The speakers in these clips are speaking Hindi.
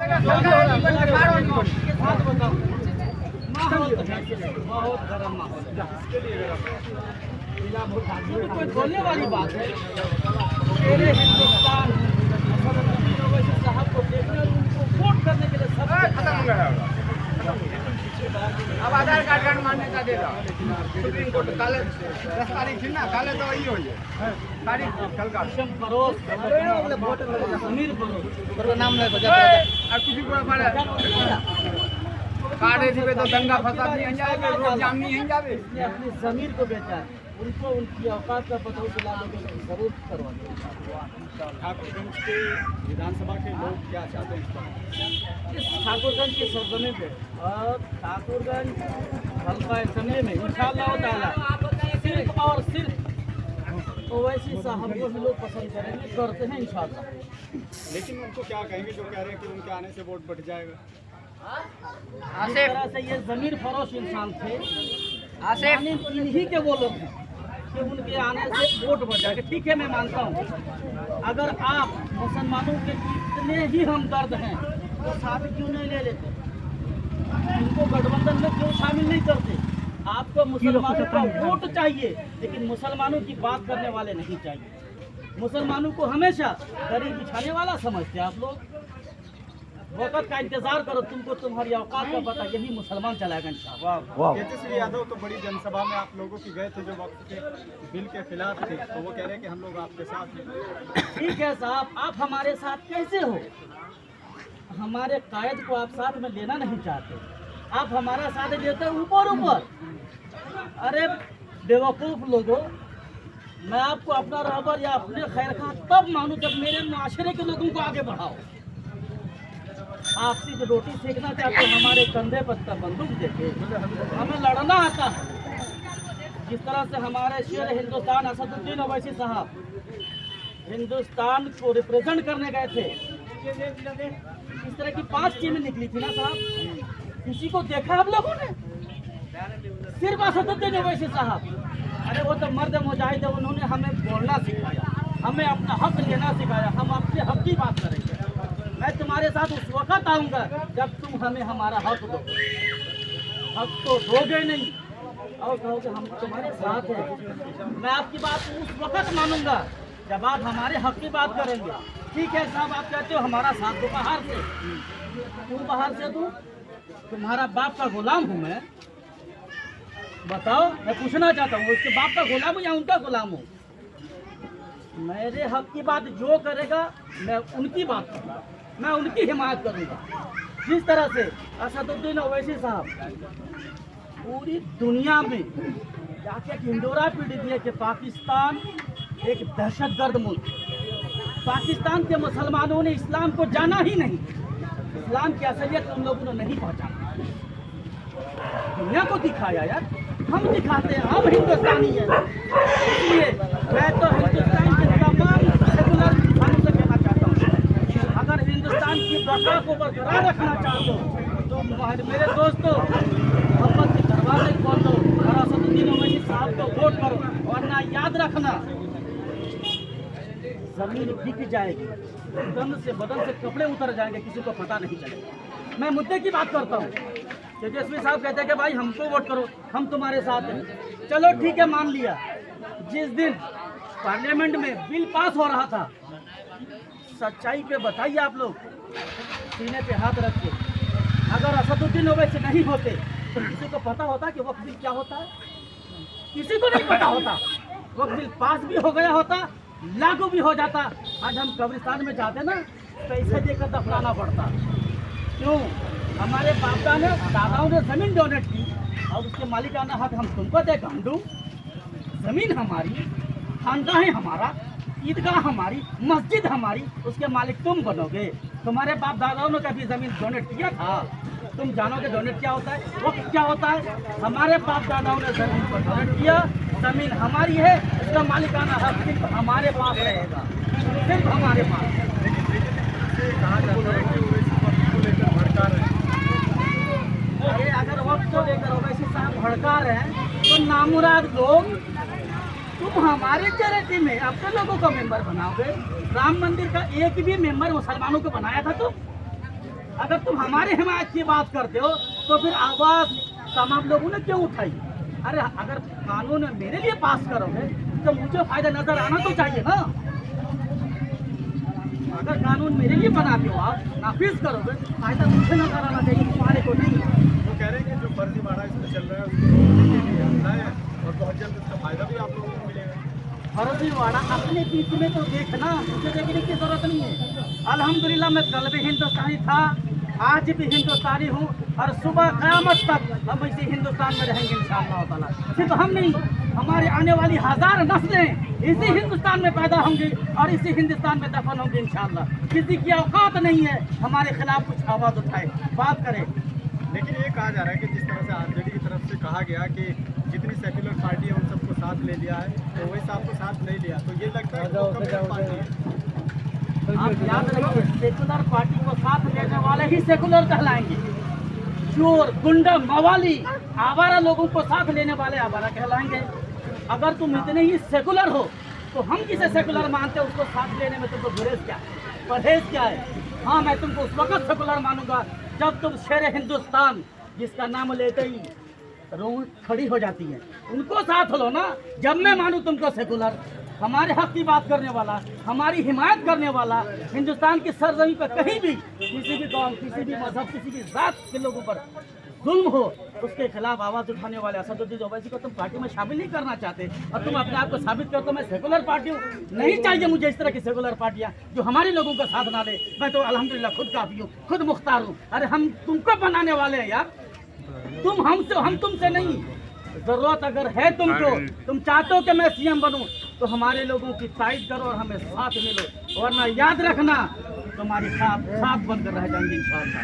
बहुत गर्म माहौल कोई बोलने वाली बात है। मेरे हिंदुस्तान साहब को देखने और उनको वोट करने के लिए सब खत्म हो गया। अब आधार कार्ड का मान्यता दे रहा सुप्रीम कोर्ट काले 10 तारीख थी ना, काले तो वही हुई है तारीख कल का परोस समीर परोस नाम ले बजा और कुछ को मारे कार्ड थी तो दंगा फसाद नहीं जाएगा, रोड जाम नहीं जावे। अपनी जमीन को बेचा है, उनको उनकी औकात का पता दिलाने के लिए जरूर करवाएंगे। ठाकुरगंज के विधानसभा के लोग क्या चाहते हैं इस ठाकुरगंज के सरजमी पे और ठाकुरगंज हल्का समय में इंशाअल्लाह ताला सिर्फ और सिर्फ ओवैसी साहब को ही लोग पसंद करेंगे, करते हैं इंशाअल्लाह। लेकिन उनको क्या कहेंगे जो कह रहे हैं कि उनके आने से वोट बढ़ जाएगा? जिस तरह से ये जमीर फरोश इंसान थे, इन्हीं के वो लोग हैं कि उनके आने से वोट बढ़ जाएगा। ठीक है, मैं मानता हूँ अगर आप मुसलमानों के इतने ही हमदर्द हैं तो साथ क्यों नहीं ले लेते, इनको गठबंधन में क्यों शामिल नहीं करते? आपको मुसलमानों का वोट चाहिए लेकिन मुसलमानों की बात करने वाले नहीं चाहिए। मुसलमानों को हमेशा गरीब बिछाने वाला समझते आप लोग। वक्त का इंतजार करो, तुमको तुम्हारी औकात का पता यही मुसलमान चलाएगा इंशाअल्लाह। तेजस्वी यादव तो बड़ी जनसभा में आप लोगों की गए थे जो वक्त के बिल के खिलाफ थे, तो वो कह रहे हैं कि हम लोग आपके साथ हैं। ठीक है साहब, आप हमारे साथ कैसे हो? हमारे कायद को आप साथ में लेना नहीं चाहते, आप हमारा साथ देते ऊपर ऊपर। अरे बेवकूफ़ लोगों, मैं आपको अपना रहबर या अपने खैर खा तब मानूं जब मेरे माशरे के लोगों को आगे बढ़ाओ। आपसी जो रोटी सेकना चाहते हो, हमारे कंधे पर बंदूक देके हमें लड़ना आता है। जिस तरह से हमारे शेर हिंदुस्तान असदुद्दीन ओवैसी साहब हिंदुस्तान को रिप्रेजेंट करने गए थे, इस तरह की 5 टीमें निकली थी ना साहब, किसी को देखा आप लोगों ने? सिर्फ असदुद्दीन ओवैसी साहब। अरे वो तो मर्द मुजाहिद है, उन्होंने हमें बोलना सिखाया, हमें अपना हक लेना सिखाया। हम अपने हक की बात करेंगे। मैं तुम्हारे साथ उस वक्त आऊँगा जब तुम हमें हमारा हक दो। हक तो दोगे नहीं और कहोगे हम तुम्हारे साथ हैं। मैं आपकी बात उस वक्त मानूंगा जब आप हमारे हक की बात करेंगे। ठीक है साहब, आप कहते हो हमारा साथ दो बाहर से, तुम बाहर से दूँ? तुम्हारा बाप का गुलाम हूँ मैं? बताओ, मैं पूछना चाहता हूँ, उसके बाप का गुलाम हूँ या उनका गुलाम हूँ? मेरे हक की बात जो करेगा मैं उनकी बात करूँगा, मैं उनकी हिमायत करूँगा। जिस तरह से असदुद्दीन ओवैसी साहब पूरी दुनिया में जाके ढिंडोरा पीट दिए कि पाकिस्तान एक दहशतगर्द मुल्क, पाकिस्तान के मुसलमानों ने इस्लाम को जाना ही नहीं, इस्लाम की असलियत उन लोगों ने नहीं पहचाना, दुनिया को दिखाया। यार हम दिखाते हैं, हम हिंदुस्तानी हैं। इसलिए मैं तो हिंदुस्तान के तमाम सेकुलर इंसानों से कहना चाहता हूँ, अगर हिंदुस्तान की बका को बरकरार रखना चाहते हो तो मेरे दोस्तों मोहब्बत के दरवाजे खोल दो और असदुद्दीन ओवैसी साहब को वोट करो। वरना याद रखना, जमीन बिक जाएगी, बदन से कपड़े उतर जाएंगे, किसी को पता नहीं चलेगा। मैं मुद्दे की बात करता हूँ। तेजस्वी साहब कहते हैं कि भाई हमको वोट करो, हम तुम्हारे साथ हैं। चलो ठीक है, मान लिया। जिस दिन पार्लियामेंट में बिल पास हो रहा था, सच्चाई पे बताइए आप लोग, सीने पे हाथ रख के, अगर असदुद्दीन ओवैसी नहीं होते तो किसी को पता होता कि वक्त बिल क्या होता है? किसी को नहीं पता होता। वक्त बिल पास भी हो गया होता, लागू भी हो जाता। आज हम कब्रिस्तान में जाते ना, पैसे देकर दफनाना पड़ता। क्यों? हमारे बाप दादाओं ने ज़मीन डोनेट की और उसके मालिकाना हक हम तुमको दे गंडू। ज़मीन हमारी, खानदान हमारा, ईदगाह हमारी, मस्जिद हमारी, उसके मालिक तुम बनोगे। तुम्हारे बाप दादाओं ने कभी ज़मीन डोनेट किया था? तुम जानोगे डोनेट क्या होता है, वक्त क्या होता है? हमारे बाप दादाओं ने ज़मीन को डोनेट किया, ज़मीन हमारी है, उसका मालिकाना हक सिर्फ हमारे पास रहेगा, सिर्फ हमारे पास। कहा जाता है कि अरे अगर वक्त को लेकर ओवैसी साहब भड़का रहे हैं तो नामुराद लोग, तुम हमारे चैरिटी में अपने लोगों को मेंबर बनाओगे। राम मंदिर का एक भी मेंबर मुसलमानों को बनाया था तुम? अगर तुम हमारे हिमायत की बात करते हो तो फिर आवाज तमाम लोगों ने क्यों उठाई? अरे अगर कानून मेरे लिए पास करोगे तो मुझे फायदा नजर आना तो चाहिए ना। अगर कानून मेरे लिए बनाते हो आप, नाफिज करोगे, फायदा मुझे नजर आना चाहिए, तुम्हारे को नहीं। वो कह रहे हैं कि जो फर्जीवाड़ा इसमें चल रहा है उसको रोकने के लिए हमला है और बहुत जल्द इसका फायदा भी आप लोगों को मिलेगा। फर्जीवाड़ा अपने बीच में तो देखना, मुझे देखने की जरूरत नहीं है। अल्हम्दुलिल्लाह मैं कल भी हिंदुस्तानी था, आज भी हिंदुस्तानी हूँ और सुबह क़यामत तक हम इसी हिंदुस्तान में रहेंगे इंशाअल्लाह ताला। सिर्फ हम नहीं, हमारे आने वाली 1000 नस्लें इसी हिंदुस्तान में पैदा होंगी और इसी हिंदुस्तान में दफन होंगे इंशाअल्लाह। किसी की औकात नहीं है हमारे खिलाफ कुछ आवाज़ उठाए, बात करे। लेकिन ये कहा जा रहा है कि जिस तरह से आरजेडी की तरफ से कहा गया कि जितनी सेक्युलर पार्टी है उन सबको साथ ले लिया है, तो वैसे आपको साथ नहीं लिया, तो ये लगता है कि वो कम्युनिस्ट पार्टी है। आप याद रखिए, सेकुलर पार्टी को साथ लेने वाले ही सेकुलर कहलाएंगे। चोर, गुंडा, मवाली, आवारा लोगों को साथ लेने वाले आवारा कहलाएंगे। अगर तुम इतने ही सेकुलर हो तो हम किसे सेकुलर मानते हैं? उसको साथ लेने में तुमको गुरेज क्या है, परहेज क्या है? हाँ, मैं तुमको उस वक्त सेकुलर मानूंगा जब तुम शेर हिंदुस्तान जिसका नाम लेते ही रूह खड़ी हो जाती है, उनको साथ लो ना। जब मैं मानूं तुमको सेकुलर, हमारे हक की बात करने वाला, हमारी हिमायत करने वाला, हिंदुस्तान की सरजमी पर कहीं भी किसी भी कौम, किसी भी मजहब, किसी भी जात के लोगों पर जुल्म हो, उसके खिलाफ आवाज़ उठाने वाले असदुद्दीन ओवैसी को तुम पार्टी में शामिल नहीं करना चाहते और तुम अपने आप को साबित करते हो मैं सेकुलर पार्टी हूँ। नहीं चाहिए मुझे इस तरह की सेकुलर पार्टियाँ जो हमारे लोगों का साथ ना ले। मैं तो अल्हम्दुलिल्लाह खुद काफ़ी हूँ, खुद मुख्तार हूँ। अरे हम तुमको बनाने वाले हैं यार, तुम हमसे, हम तुमसे नहीं। जरूरत अगर है तुमको, तुम चाहते हो कि मैं सीएम बनूं, तो हमारे लोगों की तारीफ करो और हमें साथ मिलो, वरना याद रखना तुम्हारी साथ बनकर रह जाएंगे इंशाअल्लाह।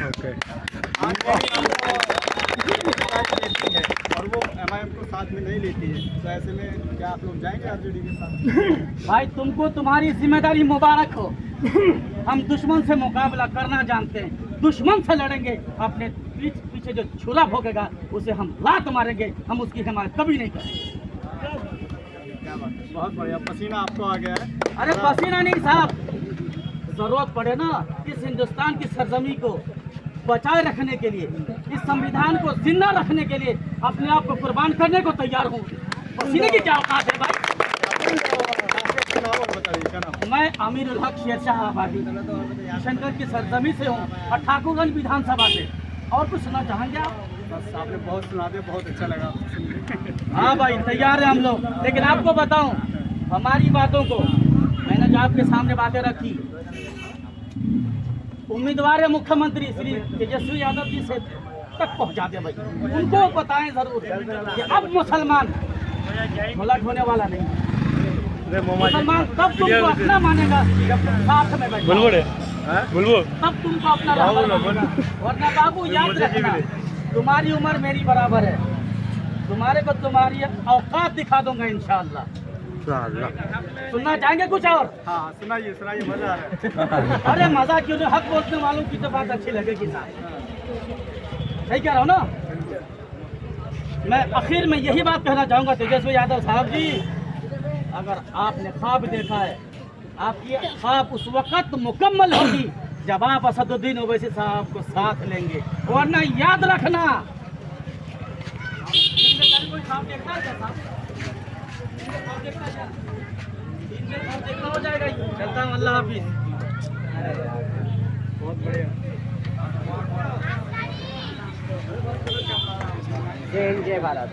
और वो एमआईएम को साथ में नहीं लेती है, तो ऐसे में क्या आप लोग जाएंगे आरजेडी के साथ? भाई तुमको तुम्हारी जिम्मेदारी मुबारक हो। हम दुश्मन से मुकाबला करना जानते हैं, दुश्मन से लड़ेंगे, अपने पीछे जो छुरा भोगेगा उसे हम लात मारेंगे, हम उसकी हिमायत कभी नहीं करेंगे। क्या बात है, बहुत बढ़िया। पसीना आपको आ गया है। अरे पसीना नहीं साहब, जरूरत पड़े ना इस हिंदुस्तान की सरजमी को बचाए रखने के लिए, इस संविधान को जिंदा रखने के लिए अपने आप को कुर्बान करने को तैयार हूँ। पसीने की क्या औकात है भाई? मैं अमीरुल हक शेरशाह आबादी किशनगंज की सरजमी से हूँ और ठाकुरगंज विधानसभा से। और कुछ सुनना चाहेंगे आप? बस आपने बहुत सुना दिया, बहुत अच्छा लगा आपसे। हाँ भाई, तैयार है हम लोग। लेकिन आपको बताऊं, हमारी बातों को मैंने जो आपके सामने बातें रखी, उम्मीदवार मुख्यमंत्री श्री तेजस्वी यादव जी से तक पहुंचा दे भाई, उनको बताएं जरूर कि अब मुसलमान मुलट होने वाला नहीं। मुसलमान तब तुमको अपना मानेगा जब तुम साथ में बैठे, तब तुमको अपना मानेगा। वरना बाबू याद रखना, तुम्हारी उम्र मेरी बराबर है, तुम्हारे को तुम्हारी औकात दिखा दूंगा इंशाअल्लाह। सुनना चाहेंगे कुछ और? हाँ सुनाइए सुनाइए, मजा आ रहा है। अरे मजा क्यों नहीं, हक बोलने वालों की तो बात अच्छी लगेगी साहब, सही कह रहा हूँ ना। मैं आखिर में यही बात कहना चाहूँगा तेजस्वी यादव साहब जी, अगर आपने ख्वाब देखा है, आपकी ख्वाब उस वक्त मुकम्मल होगी जब आप असदुद्दीन ओवैसी साहब को साथ लेंगे, वरना याद रखना। कोई ख्वाब देखता है क्या साहब? देखना हो जाएगा। चलता हूँ, अल्लाह हाफिज। बहुत बढ़िया। जय हिंद, जय भारत।